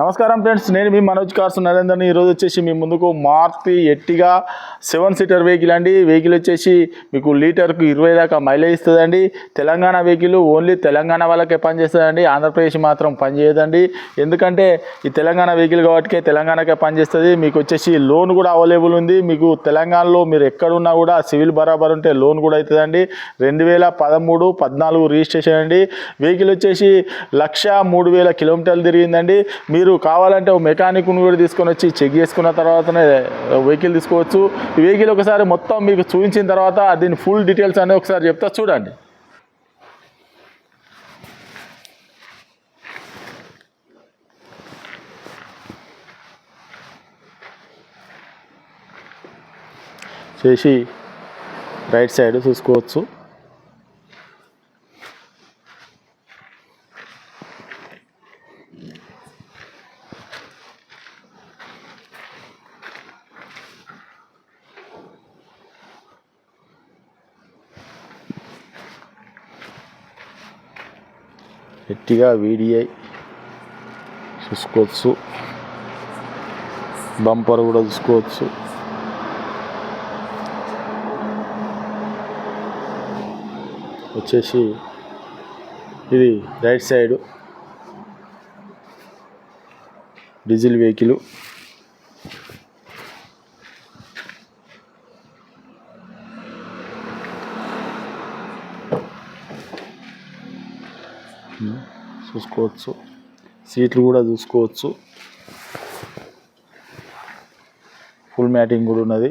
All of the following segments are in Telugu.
నమస్కారం ఫ్రెండ్స్, నేను మీ మనోజ్ కార్స్ నరేందర్ని. ఈరోజు వచ్చేసి మీ ముందుకు మారుతి ఎర్టిగా 7 సీటర్ వెహికల్ అండి. వెహికల్ వచ్చేసి మీకు లీటర్కు 20 దాకా మైలేజ్ ఇస్తుందండి. తెలంగాణ వెహికల్ ఓన్లీ తెలంగాణ వాళ్ళకే పనిచేస్తుందండి, ఆంధ్రప్రదేశ్ మాత్రం పనిచేయదండి. ఎందుకంటే ఈ తెలంగాణ వెహికల్ కాబట్టి తెలంగాణకే పనిచేస్తుంది. మీకు వచ్చేసి లోన్ కూడా అవైలబుల్ ఉంది. మీకు తెలంగాణలో మీరు ఎక్కడున్నా కూడా సివిల్ బరాబర్ ఉంటే లోన్ కూడా అవుతుందండి. 2013, 14 రిజిస్ట్రేషన్ అండి. వెహికల్ వచ్చేసి 1,03,000 కిలోమీటర్లు తిరిగిందండి. మీరు కావాలంటే ఒక మెకానిక్ను కూడా తీసుకొని వచ్చి చెక్ చేసుకున్న తర్వాతనే వెహికల్ తీసుకోవచ్చు. ఈ వెహికల్ ఒకసారి మొత్తం మీకు చూపించిన తర్వాత దీని ఫుల్ డీటెయిల్స్ అనేది ఒకసారి చెప్తా చూడండి. చేసి రైట్ సైడ్ చూసుకోవచ్చు. ఎర్టిగా VDI చూసుకోవచ్చు. బంపర్ కూడా చూసుకోవచ్చు. వచ్చేసి ఇది రైట్ సైడ్ డీజిల్ వెహికల్. చూసుకోవచ్చు. సీట్లు కూడా చూసుకోవచ్చు. ఫుల్ మ్యాటింగ్ కూడా ఉన్నది.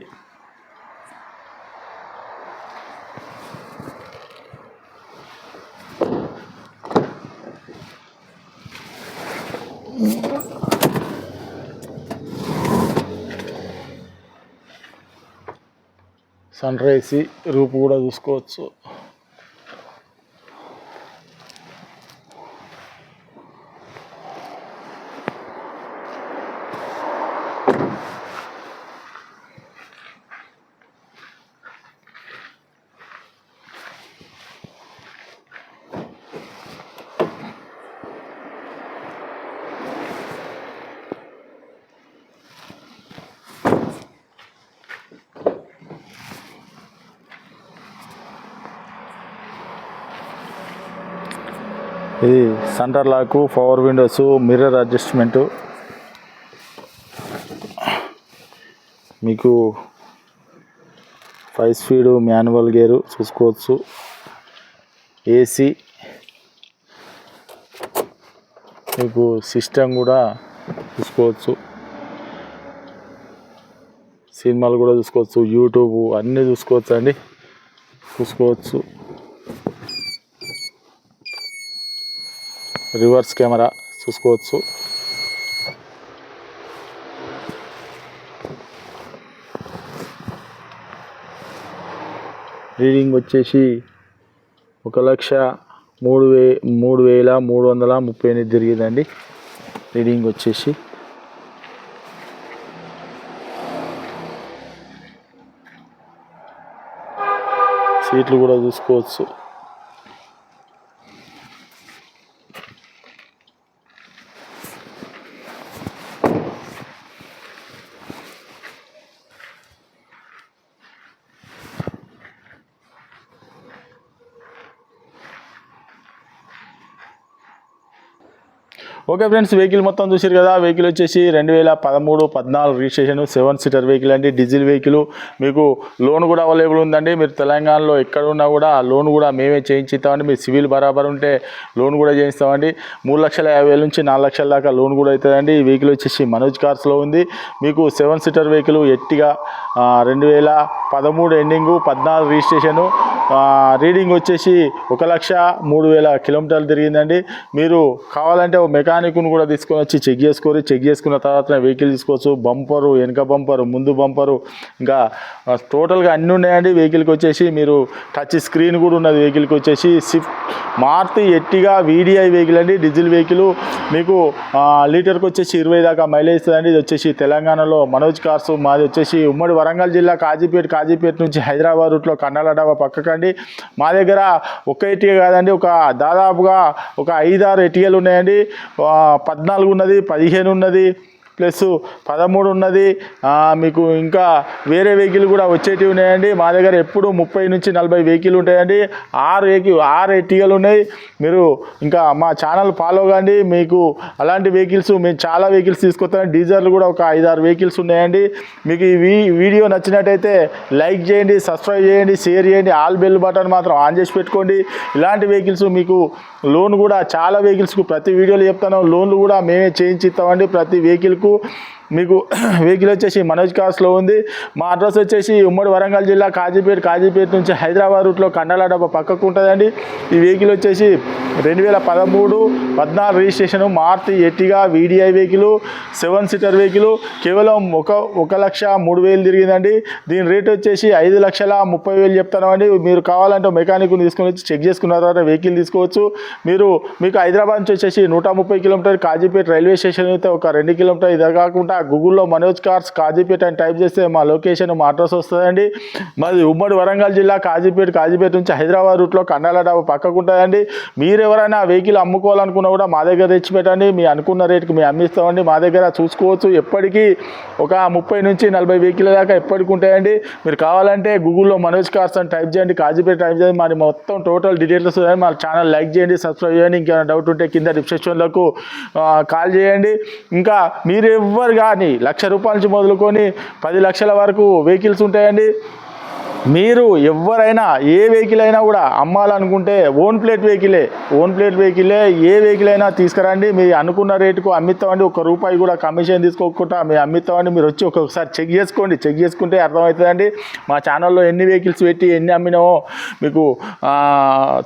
సన్ రైజ్ రూపు కూడా చూసుకోవచ్చు. ఇది centre lock, power windows, mirror adjustment, మీకు 5 స్పీడ్ మాన్యువల్ గేరు చూసుకోవచ్చు. AC, మీకు సిస్టమ్ కూడా చూసుకోవచ్చు. సినిమాలు కూడా చూసుకోవచ్చు, యూట్యూబ్ అన్నీ చూసుకోవచ్చు అండి. చూసుకోవచ్చు. రివర్స్ కెమెరా చూసుకోవచ్చు. రీడింగ్ వచ్చేసి 1,03,338 తిరిగిందండి. రీడింగ్ వచ్చేసి సీట్లు కూడా చూసుకోవచ్చు. ఓకే ఫ్రెండ్స్, వెహికల్ మొత్తం చూసారు కదా. వెహికల్ వచ్చేసి 2013, 14 రిజిస్ట్రేషన్ 7 సీటర్ వెహికల్ అండి. Diesel vehicle. మీకు లోన్ కూడా అవైలబుల్ ఉందండి. మీరు తెలంగాణలో ఎక్కడ ఉన్నా కూడా లోన్ కూడా మేమే చేయించిస్తామండి. మీరు సివిల్ బరాబర్ ఉంటే లోన్ కూడా చేయిస్తామండి. 3,50,000 నుంచి 4,00,000 దాకా లోన్ కూడా అవుతుందండి. ఈ వెహికల్ వచ్చేసి మనోజ్ కార్స్లో ఉంది. మీకు 7 seater vehicle Ertiga 2013 ending, 14 registration. Reading వచ్చేసి 1,03,000 కిలోమీటర్లు తిరిగిందండి. మీరు కావాలంటే ఒక మెకానిక్ను కూడా తీసుకొని వచ్చి చెక్ చేసుకున్న తర్వాత వెహికల్ తీసుకోవచ్చు. బంపరు, వెనక బంపరు, ముందు బంపరు, ఇంకా టోటల్గా అన్నీ ఉన్నాయండి. వెహికల్కి వచ్చేసి మీరు టచ్ స్క్రీన్ కూడా ఉన్నది. వెహికల్కి వచ్చేసి మారుతి ఎర్టిగా VDI వెహికల్ అండి. Diesel vehicle. మీకు లీటర్కి వచ్చేసి 20 దాకా మైలేజ్ ఇస్తుందండి. ఇది వచ్చేసి తెలంగాణలో మనోజ్ కార్స్. మాది వచ్చేసి ఉమ్మడి వరంగల్ జిల్లా కాజీపేట నుంచి హైదరాబాద్ రూట్లో కన్నాల డాబా పక్కక తీసుకుంటారండి. మా దగ్గర ఒక ఎటిగా కాదండి, దాదాపుగా ఒక 5-6 ఎటికలు ఉన్నాయండి. 14 ఉన్నది, 15 ఉన్నది, ప్లస్ 13 ఉన్నది. మీకు ఇంకా వేరే వెహికల్ కూడా వచ్చేటివి ఉన్నాయండి. మా దగ్గర ఎప్పుడు 30 నుంచి 40 వెహికల్ ఉంటాయండి. 6 ఎట్టిగలు ఉన్నాయి. మీరు ఇంకా మా ఛానల్ ఫాలో కండి. మీకు అలాంటి వెహికల్స్ మేము చాలా వెహికల్స్ తీసుకొస్తాం. డీజర్లు కూడా ఒక 5-6 వెహికల్స్ ఉన్నాయండి. మీకు ఈ వీడియో నచ్చినట్టయితే లైక్ చేయండి, సబ్స్క్రైబ్ చేయండి, షేర్ చేయండి, ఆల్ బెల్ బటన్ మాత్రం ఆన్ చేసి పెట్టుకోండి. ఇలాంటి వెహికల్స్ మీకు లోన్ కూడా చాలా వెహికల్స్కు ప్రతి వీడియోలో చెప్తాను, లోన్లు కూడా మేమే చేయించి ఇస్తామండి. ప్రతి వెహికల్కు మీకు వెహికల్ వచ్చేసి మనోజ్ కార్స్లో ఉంది. మా అడ్రస్ వచ్చేసి ఉమ్మడి వరంగల్ జిల్లా కాజీపేట నుంచి హైదరాబాద్ రూట్లో కండాల డబ్బా పక్కకు ఉంటుందండి. ఈ వెహికల్ వచ్చేసి 2013-14 registration Maruti Ertiga VDI vehicle, 7 seater vehicle. కేవలం 1,03,000 తిరిగిందండి. దీని రేట్ వచ్చేసి 5,30,000 చెప్తామండి. మీరు కావాలంటే మెకానిక్ని తీసుకొని వచ్చి చెక్ చేసుకున్న తర్వాత వెహికల్ తీసుకోవచ్చు. మీకు హైదరాబాద్ నుంచి వచ్చేసి 130 కిలోమీటర్, కాజీపేట రైల్వే స్టేషన్ అయితే ఒక 2 కిలోమీటర్. ఇది కాకుండా గూగుల్లో మనోజ్ కార్స్ కాజీపేట అని టైప్ చేస్తే మా లొకేషన్, మా అడ్రస్ వస్తుందండి. మాది ఉమ్మడి వరంగల్ జిల్లా కాజీపేట నుంచి హైదరాబాద్ రూట్లో కండాల డాబా పక్కకు ఉంటుందండి. మీరు ఎవరైనా వెహికల్ అమ్ముకోవాలనుకున్నా కూడా మా దగ్గర తెచ్చి పెట్టండి. మీ అనుకున్న రేటుకి మేము అమ్మిస్తామండి. మా దగ్గర చూసుకోవచ్చు, ఎప్పటికీ ఒక 30 నుంచి 40 వెహికల్ దాకా ఎప్పటికి ఉంటాయండి. మీరు కావాలంటే గూగుల్లో మనోజ్ కార్స్ అని టైప్ చేయండి, కాజీపేట టైప్ చేయండి. మరి మొత్తం టోటల్ డీటెయిల్స్ మా ఛానల్ లైక్ చేయండి, సబ్స్క్రైబ్ చేయండి. ఇంకేమైనా డౌట్ ఉంటే కింద డిస్క్రిప్షన్లకు కాల్ చేయండి. ఇంకా మీరు ఎవ్వరు కానీ ₹1,00,000 నుంచి మొదలుకొని 10 లక్షల వరకు వెహికల్స్ ఉంటాయండి. మీరు ఎవరైనా ఏ వెహికల్ అయినా కూడా అమ్మాలనుకుంటే ఓన్ ప్లేట్ వెహికలే ఏ వెహికల్ అయినా తీసుకురండి. మీ అనుకున్న రేటుకు అమ్మిస్తామండి. ₹1 కూడా కమిషన్ తీసుకోకుండా మేము అమ్మిస్తామండి. మీరు వచ్చి ఒక్కొక్కసారి చెక్ చేసుకుంటే అర్థమవుతుందండి. మా ఛానల్లో ఎన్ని వెహికల్స్ పెట్టి ఎన్ని అమ్మినామో మీకు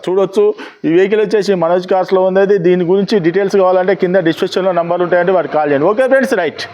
చూడొచ్చు. ఈ వెహికల్ వచ్చేసి మనోజ్ కార్స్లో ఉంది. దీని గురించి డీటెయిల్స్ కావాలంటే కింద డిస్క్రిప్షన్లో నెంబర్ ఉంటాయండి, వాటికి కాల్ చేయండి. Okay friends, right.